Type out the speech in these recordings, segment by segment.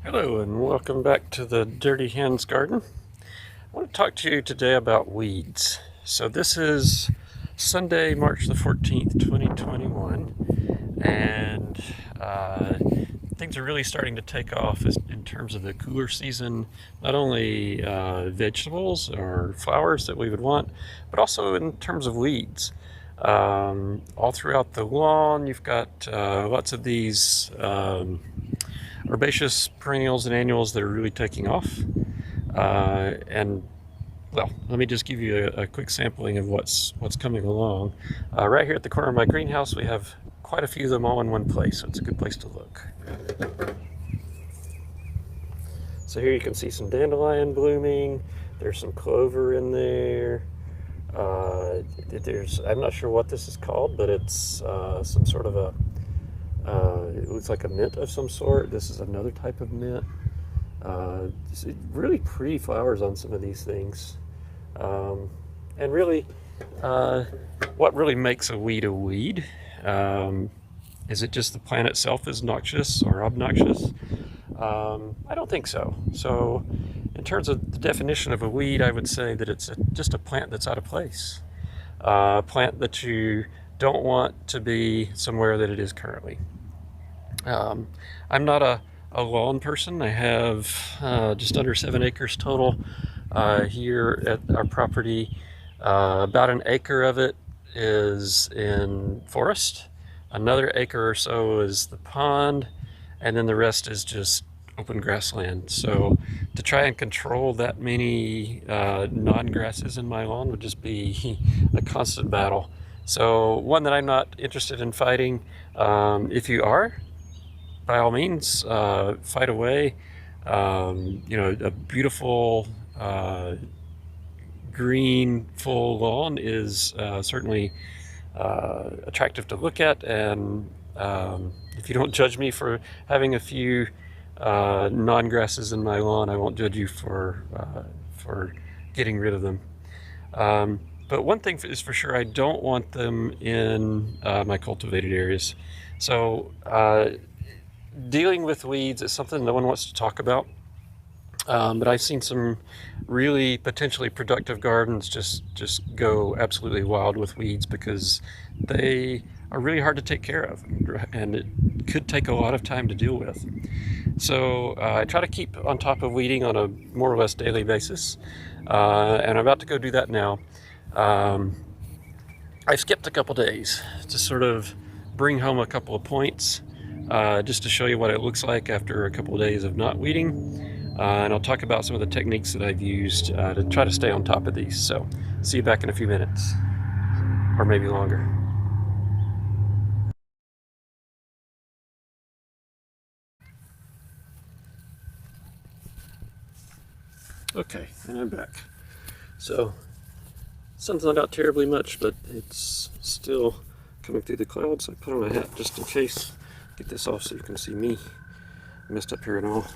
Hello and welcome back to the Dirty Hands Garden. I want to talk to you today about weeds. So this is Sunday, March the 14th, 2021, and things are really starting to take off in terms of the cooler season, not only vegetables or flowers that we would want, but also in terms of weeds. All throughout the lawn, you've got lots of these herbaceous perennials and annuals that are really taking off. And well, let me just give you a quick sampling of what's coming along. Right here at the corner of my greenhouse, we have quite a few of them all in one place, so it's a good place to look. So here you can see some dandelion blooming. There's some clover in there. I'm not sure what this is called, but it's some sort of a it looks like a mint of some sort. This is another type of mint. Really pretty flowers on some of these things. And really, what really makes a weed? Is it just the plant itself is noxious or obnoxious? I don't think so. So in terms of the definition of a weed, I would say that it's just a plant that's out of place. A plant that you don't want to be somewhere that it is currently. I'm not a lawn person. I have just under 7 acres total here at our property. About an acre of it is in forest. Another acre or so is the pond, and then the rest is just open grassland. So to try and control that many non-grasses in my lawn would just be a constant battle. So one that I'm not interested in fighting. If you are, by all means, fight away. A beautiful green full lawn is certainly attractive to look at, and if you don't judge me for having a few non-grasses in my lawn, I won't judge you for getting rid of them. But one thing is for sure, I don't want them in my cultivated areas. So dealing with weeds is something no one wants to talk about. But I've seen some really potentially productive gardens just go absolutely wild with weeds because they are really hard to take care of, and it could take a lot of time to deal with. So I try to keep on top of weeding on a more or less daily basis, and I'm about to go do that now. I skipped a couple days to sort of bring home a couple of points, just to show you what it looks like after a couple of days of not weeding. And I'll talk about some of the techniques that I've used to try to stay on top of these. So see you back in a few minutes, or maybe longer. Okay, and I'm back. So sun's not out terribly much, but it's still coming through the clouds. I put on a hat just in case. Get this off so you can see me messed up here and all.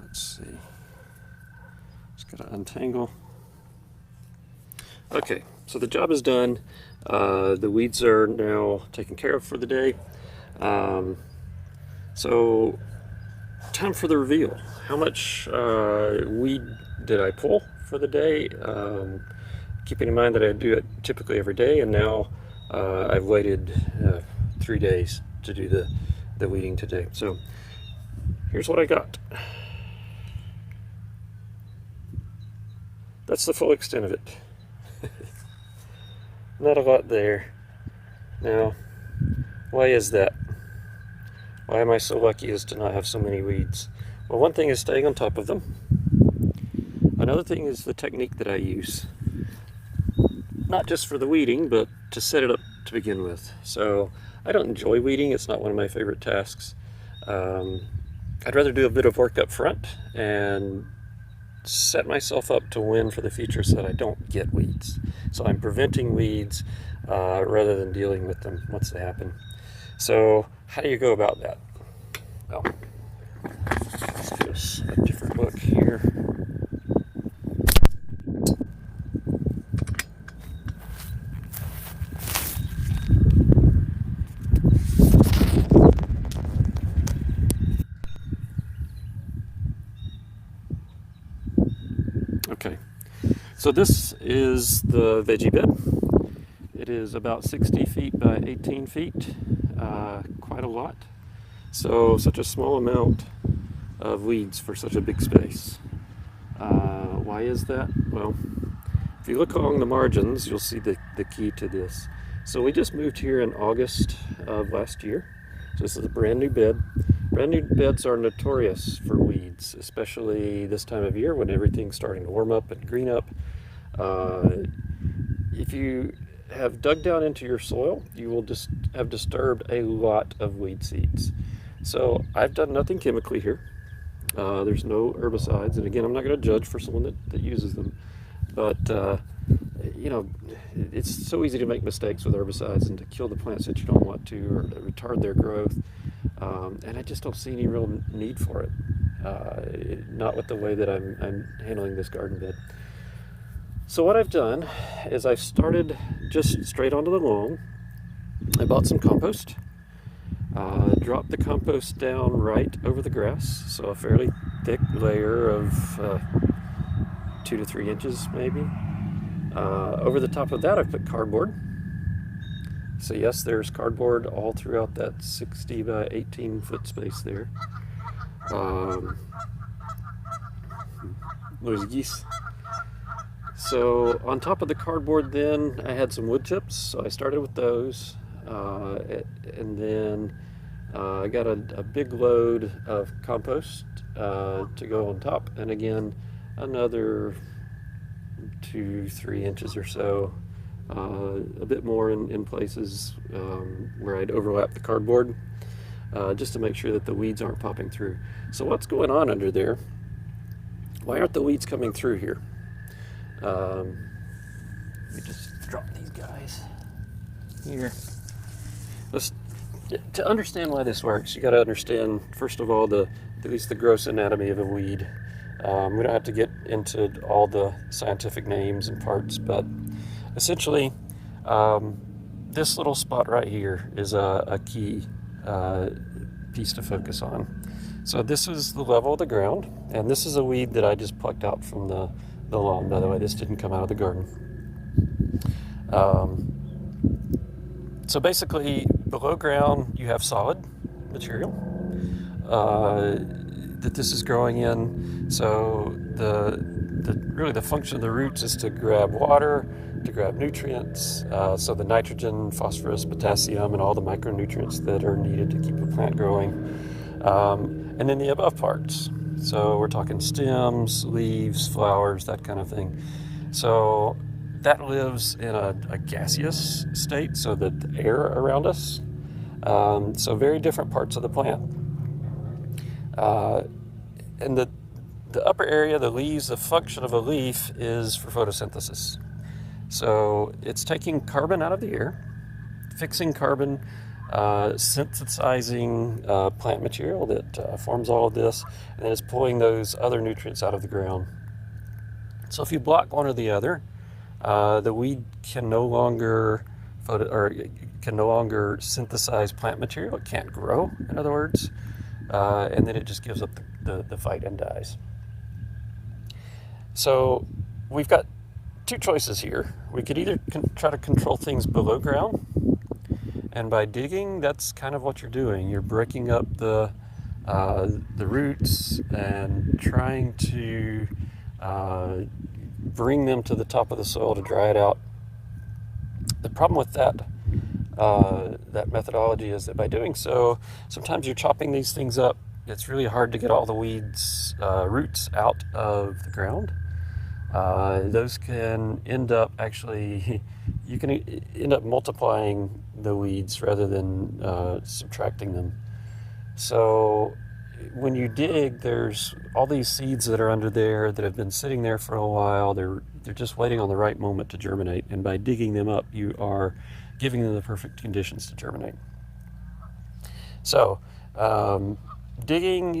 Let's see. Just gotta untangle. Okay, so the job is done. The weeds are now taken care of for the day. So time for the reveal. How much weed did I pull for the day? Keeping in mind that I do it typically every day, and now I've waited 3 days to do the weeding today. So here's what I got. That's the full extent of it. Not a lot there. Now, why is that? Why am I so lucky as to not have so many weeds? Well, one thing is staying on top of them. Another thing is the technique that I use. Not just for the weeding, but to set it up to begin with. So I don't enjoy weeding. It's not one of my favorite tasks. I'd rather do a bit of work up front and set myself up to win for the future so that I don't get weeds. So I'm preventing weeds rather than dealing with them once they happen. So how do you go about that? Well, let's do a different look here. So this is the veggie bed. It is about 60 feet by 18 feet, quite a lot. So such a small amount of weeds for such a big space. Why is that? Well, if you look along the margins, you'll see the key to this. So we just moved here in August of last year. So this is a brand new bed. Brand new beds are notorious for weeds, especially this time of year when everything's starting to warm up and green up. If you have dug down into your soil, you will just have disturbed a lot of weed seeds. So I've done nothing chemically here. There's no herbicides, and again, I'm not going to judge for someone that uses them, but you know, it's so easy to make mistakes with herbicides and to kill the plants that you don't want to, or to retard their growth, and I just don't see any real need for it. Not with the way that I'm handling this garden bed. So what I've done is I've started just straight onto the lawn. I bought some compost. Drop the compost down right over the grass, so a fairly thick layer of 2 to 3 inches maybe. Over the top of that I put cardboard. So yes, there's cardboard all throughout that 60 by 18 foot space there. There's geese. So on top of the cardboard then I had some wood chips, so I started with those, and then I got a big load of compost to go on top, and again another 2-3 inches or so, a bit more in places where I'd overlap the cardboard, just to make sure that the weeds aren't popping through. So what's going on under there? Why aren't the weeds coming through here? Let me just drop these guys here. To understand why this works, you got to understand, first of all, at least the gross anatomy of a weed. We don't have to get into all the scientific names and parts, but essentially, this little spot right here is a key piece to focus on. So this is the level of the ground, and this is a weed that I just plucked out from the lawn, by the way. This didn't come out of the garden. So basically, below ground you have solid material that this is growing in. So really the function of the roots is to grab water, to grab nutrients, so the nitrogen, phosphorus, potassium, and all the micronutrients that are needed to keep the plant growing. And then the above parts. So we're talking stems, leaves, flowers, that kind of thing. So that lives in a gaseous state, so the air around us. So very different parts of the plant. And the upper area, the leaves, the function of a leaf is for photosynthesis. So it's taking carbon out of the air, fixing carbon, synthesizing plant material that forms all of this, and then it's pulling those other nutrients out of the ground. So if you block one or the other, the weed can no longer synthesize plant material. It can't grow, in other words, and then it just gives up the fight and dies. So we've got two choices here. We could either try to control things below ground, and by digging, that's kind of what you're doing. You're breaking up the roots and trying to bring them to the top of the soil to dry it out. The problem with that methodology is that by doing so, sometimes you're chopping these things up. It's really hard to get all the weeds roots out of the ground. Those can end up you can end up multiplying the weeds rather than subtracting them. So when you dig, there's all these seeds that are under there that have been sitting there for a while. They're just waiting on the right moment to germinate, and by digging them up, you are giving them the perfect conditions to germinate. So digging,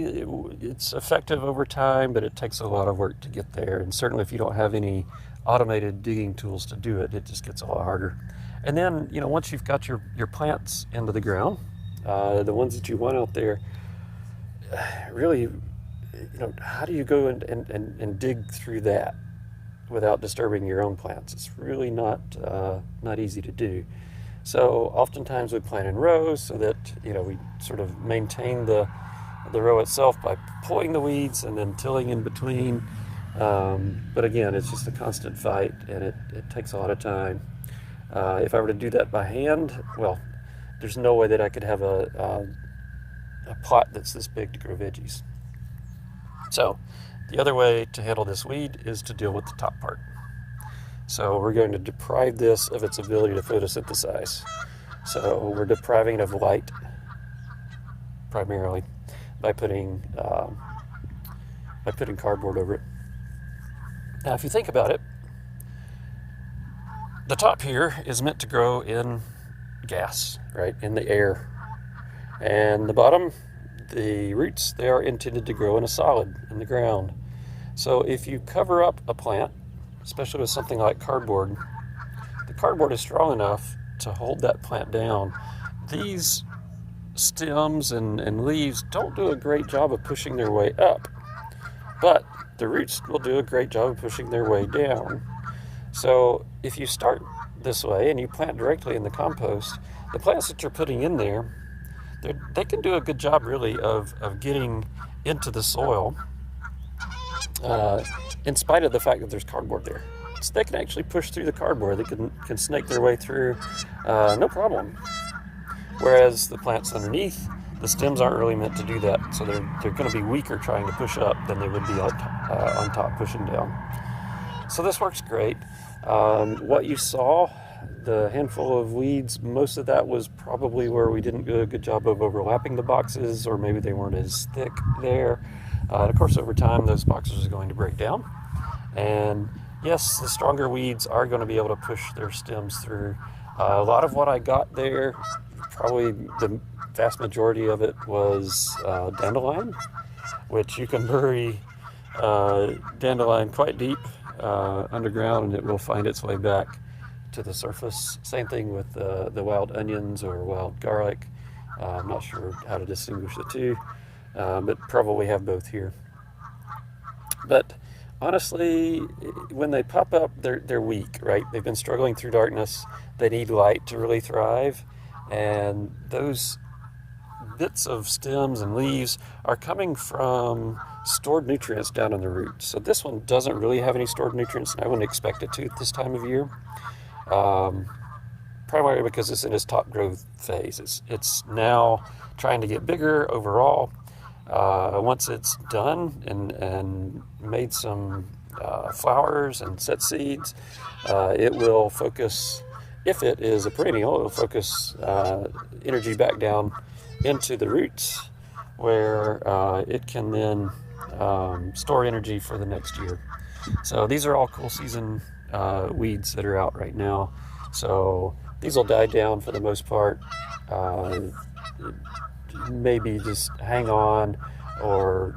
it's effective over time, but it takes a lot of work to get there, and certainly if you don't have any automated digging tools to do it, it just gets a lot harder. And then, once you've got your plants into the ground, the ones that you want out there, really, how do you go and dig through that? without disturbing your own plants. It's really not easy to do. So oftentimes we plant in rows so that we sort of maintain the row itself by pulling the weeds and then tilling in between. But again, it's just a constant fight, and it takes a lot of time. If I were to do that by hand, well, there's no way that I could have a pot that's this big to grow veggies. So the other way to handle this weed is to deal with the top part. So we're going to deprive this of its ability to photosynthesize. So we're depriving it of light primarily by putting cardboard over it. Now, if you think about it, the top here is meant to grow in gas, right, in the air. And the bottom, the roots, they are intended to grow in a solid, in the ground. So if you cover up a plant, especially with something like cardboard, the cardboard is strong enough to hold that plant down. These stems and leaves don't do a great job of pushing their way up, but the roots will do a great job of pushing their way down. So if you start this way and you plant directly in the compost, the plants that you're putting in there, they can do a good job really of getting into the soil in spite of the fact that there's cardboard there. So they can actually push through the cardboard. They can snake their way through, no problem. Whereas the plants underneath, the stems aren't really meant to do that. So they're going to be weaker trying to push up than they would be on top pushing down. So this works great. What you saw, the handful of weeds, most of that was probably where we didn't do a good job of overlapping the boxes, or maybe they weren't as thick there. And of course, over time, those boxes are going to break down. And yes, the stronger weeds are going to be able to push their stems through. A lot of what I got there, probably the vast majority of it, was dandelion, which you can bury dandelion quite deep underground, and it will find its way back to the surface. Same thing with the wild onions or wild garlic. I'm not sure how to distinguish the two, but probably have both here. But honestly, when they pop up, they're weak, right? They've been struggling through darkness. They need light to really thrive, and those bits of stems and leaves are coming from stored nutrients down in the roots. So this one doesn't really have any stored nutrients, and I wouldn't expect it to at this time of year. Primarily because it's in its top growth phase. It's now trying to get bigger overall. Once it's done and made some flowers and set seeds, it will focus, if it is a perennial, it will focus energy back down into the roots, where it can then store energy for the next year. So these are all cool season weeds that are out right now. So these will die down for the most part. Maybe just hang on, or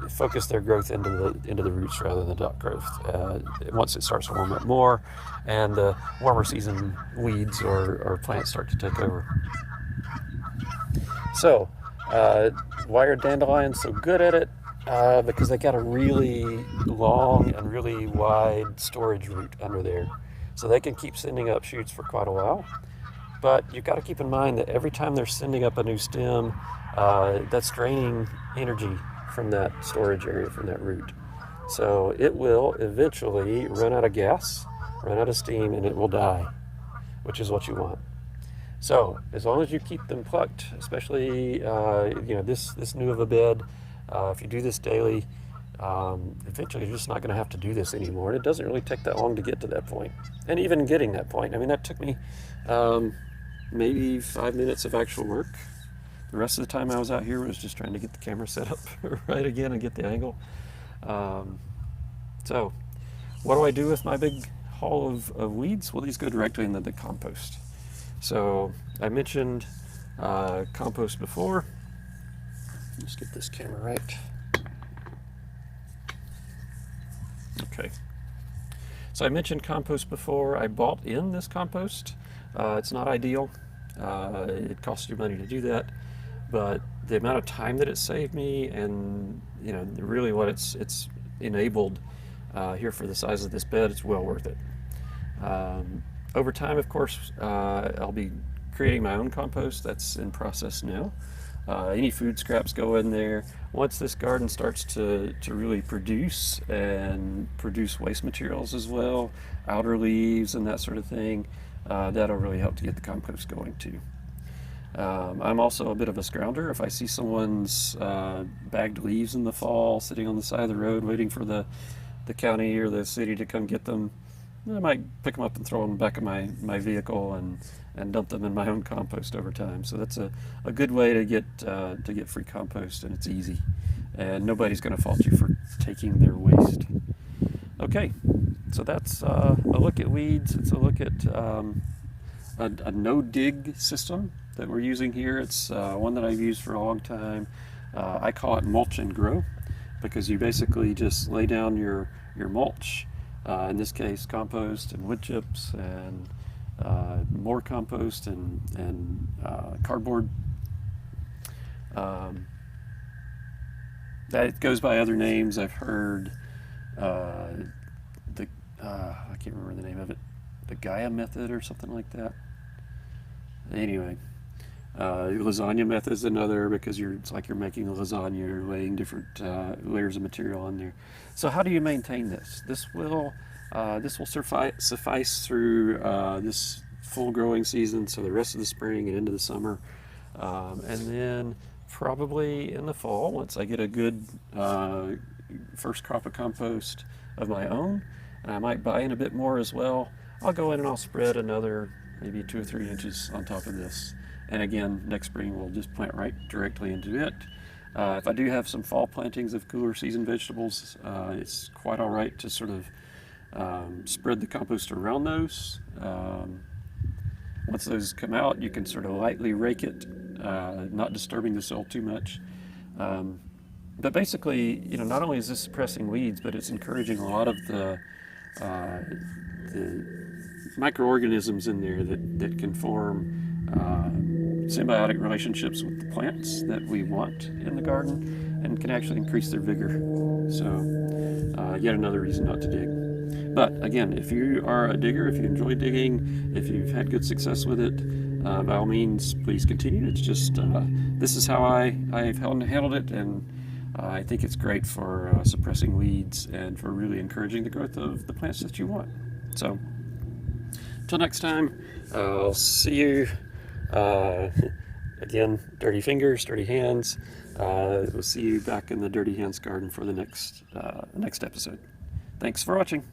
focus their growth into the roots rather than the top growth. Once it starts to warm up more, and the warmer season weeds or plants start to take over. So why are dandelions so good at it? Because they got a really long and really wide storage root under there. So they can keep sending up shoots for quite a while. But you've got to keep in mind that every time they're sending up a new stem, that's draining energy from that storage area, from that root. So it will eventually run out of gas, run out of steam, and it will die, which is what you want. So as long as you keep them plucked, especially this new of a bed, if you do this daily, eventually you're just not going to have to do this anymore. And it doesn't really take that long to get to that point. And even getting that point, I mean, that took me maybe 5 minutes of actual work. The rest of the time I was out here was just trying to get the camera set up right again and get the angle. So what do I do with my big haul of weeds? Well, these go directly into the compost. So I mentioned compost before. Let's get this camera right. Okay. So I mentioned compost before. I bought in this compost. It's not ideal. It costs you money to do that, but the amount of time that it saved me, and really what it's enabled, here for the size of this bed, it's well worth it. Over time, of course, I'll be creating my own compost. That's in process now. Any food scraps go in there. Once this garden starts to really produce and produce waste materials as well, outer leaves and that sort of thing, that'll really help to get the compost going too. I'm also a bit of a scrounger. If I see someone's bagged leaves in the fall sitting on the side of the road waiting for the county or the city to come get them, I might pick them up and throw them back in my vehicle and dump them in my own compost over time. So that's a good way to get free compost, and it's easy. And nobody's going to fault you for taking their waste. Okay, so that's a look at weeds. It's a look at a no-dig system that we're using here. It's one that I've used for a long time. I call it mulch and grow, because you basically just lay down your mulch, in this case compost and wood chips and more compost and cardboard. That goes by other names. I've heard I can't remember the name of it, the Gaia method or something like that. Anyway, lasagna method is another, because it's like you're making a lasagna, you're laying different layers of material on there. So how do you maintain this? This will suffice through this full growing season, so the rest of the spring and into the summer, and then probably in the fall, once I get a good first crop of compost of my own, and I might buy in a bit more as well, I'll go in and I'll spread another maybe 2 or 3 inches on top of this. And again, next spring we'll just plant right directly into it. If I do have some fall plantings of cooler season vegetables, it's quite all right to sort of spread the compost around those. Once those come out, you can sort of lightly rake it, not disturbing the soil too much. But basically, not only is this suppressing weeds, but it's encouraging a lot of the microorganisms in there that can form symbiotic relationships with the plants that we want in the garden, and can actually increase their vigor. So yet another reason not to dig. But again, if you are a digger, if you enjoy digging, if you've had good success with it, by all means, please continue. It's just, this is how I've handled it, and I think it's great for suppressing weeds and for really encouraging the growth of the plants that you want. So, until next time, I'll see you. Again, dirty fingers, dirty hands. We'll see you back in the Dirty Hands garden for the next episode. Thanks for watching.